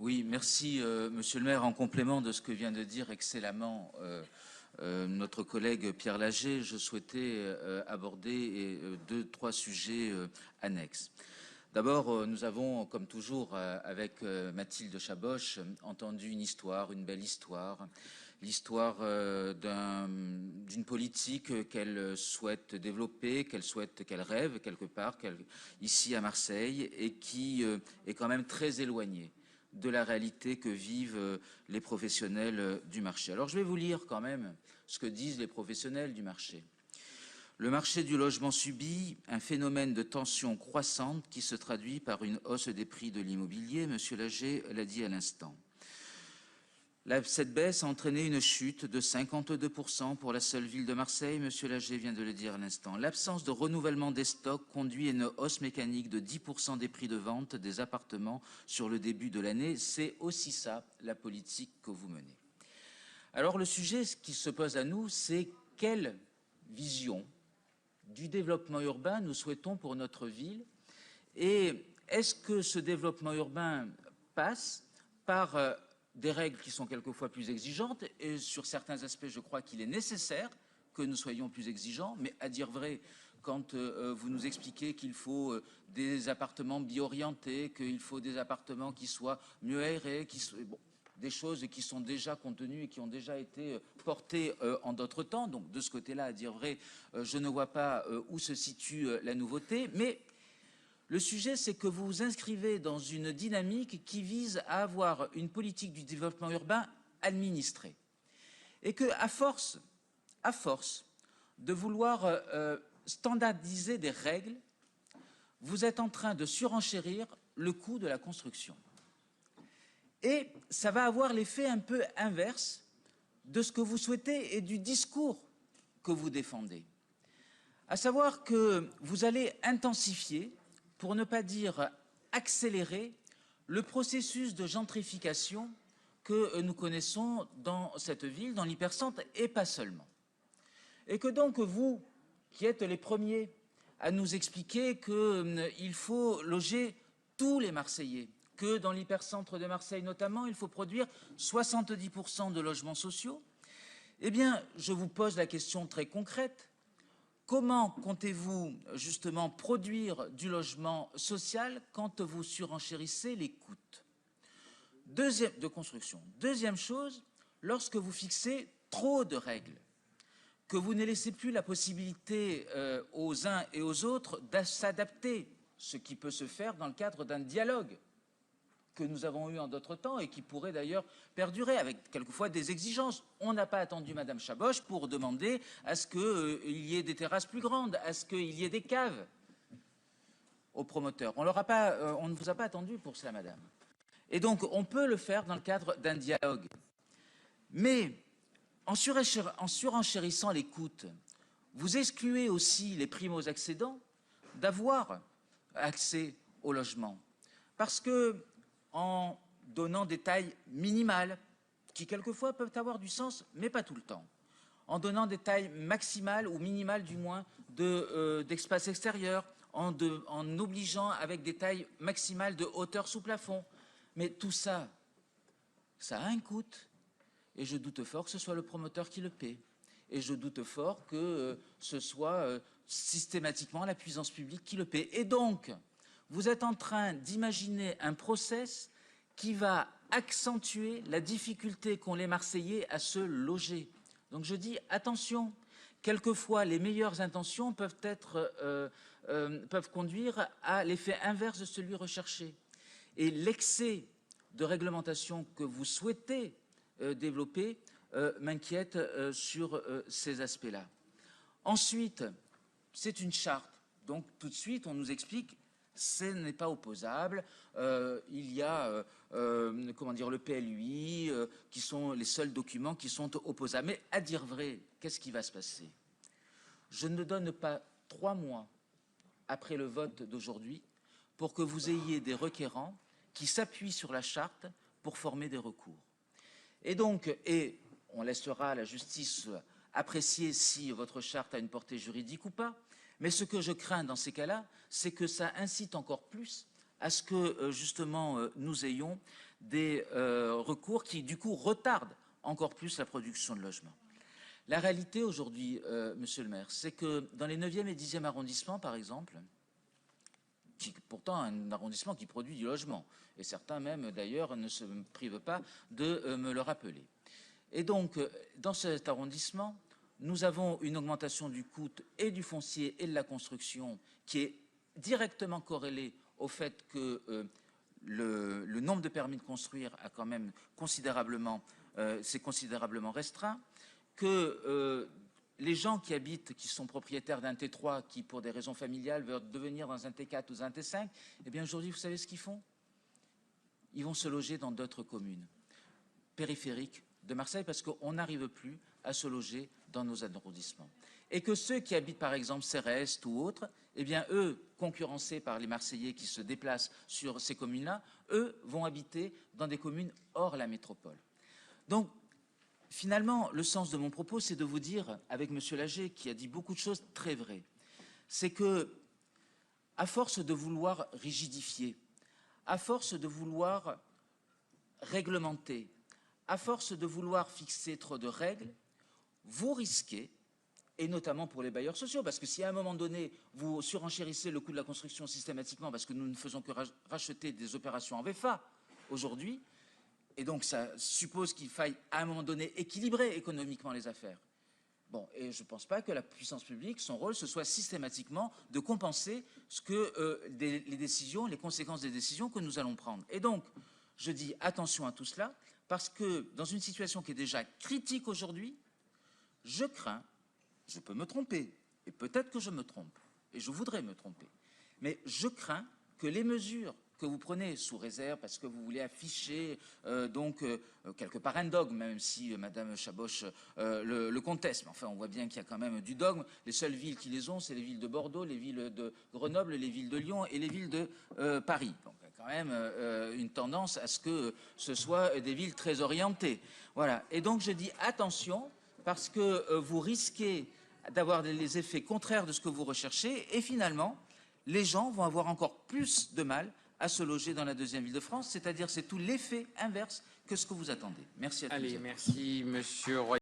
Oui, merci, Monsieur le maire. En complément de ce que vient de dire excellemment notre collègue Pierre Laget, je souhaitais aborder trois sujets annexes. D'abord, nous avons, comme toujours, avec Mathilde Chaboch, entendu une histoire, une belle histoire, l'histoire d'une politique qu'elle souhaite développer, qu'elle rêve quelque part, ici à Marseille, et qui est quand même très éloignée de la réalité que vivent les professionnels du marché. Alors je vais vous lire quand même ce que disent les professionnels du marché. Le marché du logement subit un phénomène de tension croissante qui se traduit par une hausse des prix de l'immobilier. Monsieur Laget l'a dit à l'instant. Cette baisse a entraîné une chute de 52% pour la seule ville de Marseille. Monsieur Laget vient de le dire à l'instant. L'absence de renouvellement des stocks conduit à une hausse mécanique de 10% des prix de vente des appartements sur le début de l'année. C'est aussi ça, la politique que vous menez. Alors le sujet qui se pose à nous, c'est quelle vision du développement urbain nous souhaitons pour notre ville, et est-ce que ce développement urbain passe par des règles qui sont quelquefois plus exigeantes, et sur certains aspects je crois qu'il est nécessaire que nous soyons plus exigeants, mais à dire vrai, quand vous nous expliquez qu'il faut des appartements bio-orientés, qu'il faut des appartements qui soient mieux aérés, des choses qui sont déjà contenues et qui ont déjà été portées en d'autres temps. Donc de ce côté-là, à dire vrai, je ne vois pas où se situe la nouveauté. Mais le sujet, c'est que vous vous inscrivez dans une dynamique qui vise à avoir une politique du développement urbain administrée. Et que, à force de vouloir standardiser des règles, vous êtes en train de surenchérir le coût de la construction. Et ça va avoir l'effet un peu inverse de ce que vous souhaitez et du discours que vous défendez. À savoir que vous allez intensifier, pour ne pas dire accélérer, le processus de gentrification que nous connaissons dans cette ville, dans l'hypercentre, et pas seulement. Et que donc vous, qui êtes les premiers à nous expliquer qu'il faut loger tous les Marseillais, que dans l'hypercentre de Marseille notamment, il faut produire 70% de logements sociaux, eh bien, je vous pose la question très concrète. Comment comptez-vous justement produire du logement social quand vous surenchérissez les coûts de construction? Deuxième chose, lorsque vous fixez trop de règles, que vous ne laissez plus la possibilité aux uns et aux autres de s'adapter, ce qui peut se faire dans le cadre d'un dialogue que nous avons eu en d'autres temps et qui pourrait d'ailleurs perdurer avec quelquefois des exigences. On n'a pas attendu Madame Chaboch pour demander à ce qu'il y ait des terrasses plus grandes, à ce qu'il y ait des caves aux promoteurs. On ne vous a pas attendu pour cela, Madame. Et donc, on peut le faire dans le cadre d'un dialogue. Mais en surenchérissant les coûts, vous excluez aussi les primo-accédants d'avoir accès au logement. Parce que en donnant des tailles minimales, qui quelquefois peuvent avoir du sens, mais pas tout le temps, en donnant des tailles maximales ou minimales du moins d'espace extérieur, en obligeant avec des tailles maximales de hauteur sous plafond. Mais tout ça, ça a un coût, et je doute fort que ce soit le promoteur qui le paie. Et je doute fort que ce soit systématiquement la puissance publique qui le paie. Et donc, vous êtes en train d'imaginer un process qui va accentuer la difficulté qu'ont les Marseillais à se loger. Donc je dis attention, quelquefois les meilleures intentions peuvent conduire à l'effet inverse de celui recherché. Et l'excès de réglementation que vous souhaitez développer m'inquiète sur ces aspects-là. Ensuite, c'est une charte. Donc tout de suite, on nous explique ce n'est pas opposable. Il y a le PLUI, qui sont les seuls documents qui sont opposables. Mais à dire vrai, qu'est-ce qui va se passer? Je ne donne pas 3 mois après le vote d'aujourd'hui pour que vous ayez des requérants qui s'appuient sur la charte pour former des recours. Et donc, on laissera la justice apprécier si votre charte a une portée juridique ou pas. Mais ce que je crains dans ces cas-là, c'est que ça incite encore plus à ce que, justement, nous ayons des recours qui, du coup, retardent encore plus la production de logements. La réalité aujourd'hui, monsieur le maire, c'est que dans les 9e et 10e arrondissements, par exemple, qui pourtant un arrondissement qui produit du logement, et certains même d'ailleurs ne se privent pas de me le rappeler. Et donc, dans cet arrondissement, nous avons une augmentation du coût et du foncier et de la construction qui est directement corrélée au fait que le nombre de permis de construire a quand même considérablement, s'est considérablement restreint, que les gens qui habitent, qui sont propriétaires d'un T3, qui pour des raisons familiales veulent devenir dans un T4 ou un T5, eh bien aujourd'hui, vous savez ce qu'ils font? Ils vont se loger dans d'autres communes périphériques de Marseille parce qu'on n'arrive plus à se loger dans nos arrondissements. Et que ceux qui habitent par exemple Céreste ou autres, eh bien eux, concurrencés par les Marseillais qui se déplacent sur ces communes-là, eux vont habiter dans des communes hors la métropole. Donc, finalement, le sens de mon propos, c'est de vous dire, avec M. Lager, qui a dit beaucoup de choses très vraies, c'est que, à force de vouloir rigidifier, à force de vouloir réglementer, à force de vouloir fixer trop de règles, vous risquez, et notamment pour les bailleurs sociaux, parce que si à un moment donné, vous surenchérissez le coût de la construction systématiquement, parce que nous ne faisons que racheter des opérations en VFA aujourd'hui, et donc ça suppose qu'il faille à un moment donné équilibrer économiquement les affaires. Bon, et je ne pense pas que la puissance publique, son rôle, ce soit systématiquement de compenser ce que les décisions, les conséquences des décisions que nous allons prendre. Et donc, je dis attention à tout cela, parce que dans une situation qui est déjà critique aujourd'hui, je crains, je peux me tromper, et peut-être que je me trompe, et je voudrais me tromper, mais je crains que les mesures que vous prenez sous réserve parce que vous voulez afficher quelque part un dogme, même si Madame Chaboche le conteste. Mais enfin, on voit bien qu'il y a quand même du dogme. Les seules villes qui les ont, c'est les villes de Bordeaux, les villes de Grenoble, les villes de Lyon et les villes de Paris. Donc il y a quand même une tendance à ce que ce soit des villes très orientées. Voilà. Et donc je dis attention, parce que vous risquez d'avoir les effets contraires de ce que vous recherchez, et finalement, les gens vont avoir encore plus de mal à se loger dans la deuxième ville de France, c'est-à-dire c'est tout l'effet inverse que ce que vous attendez. Merci à tous. Allez, merci Monsieur Roy.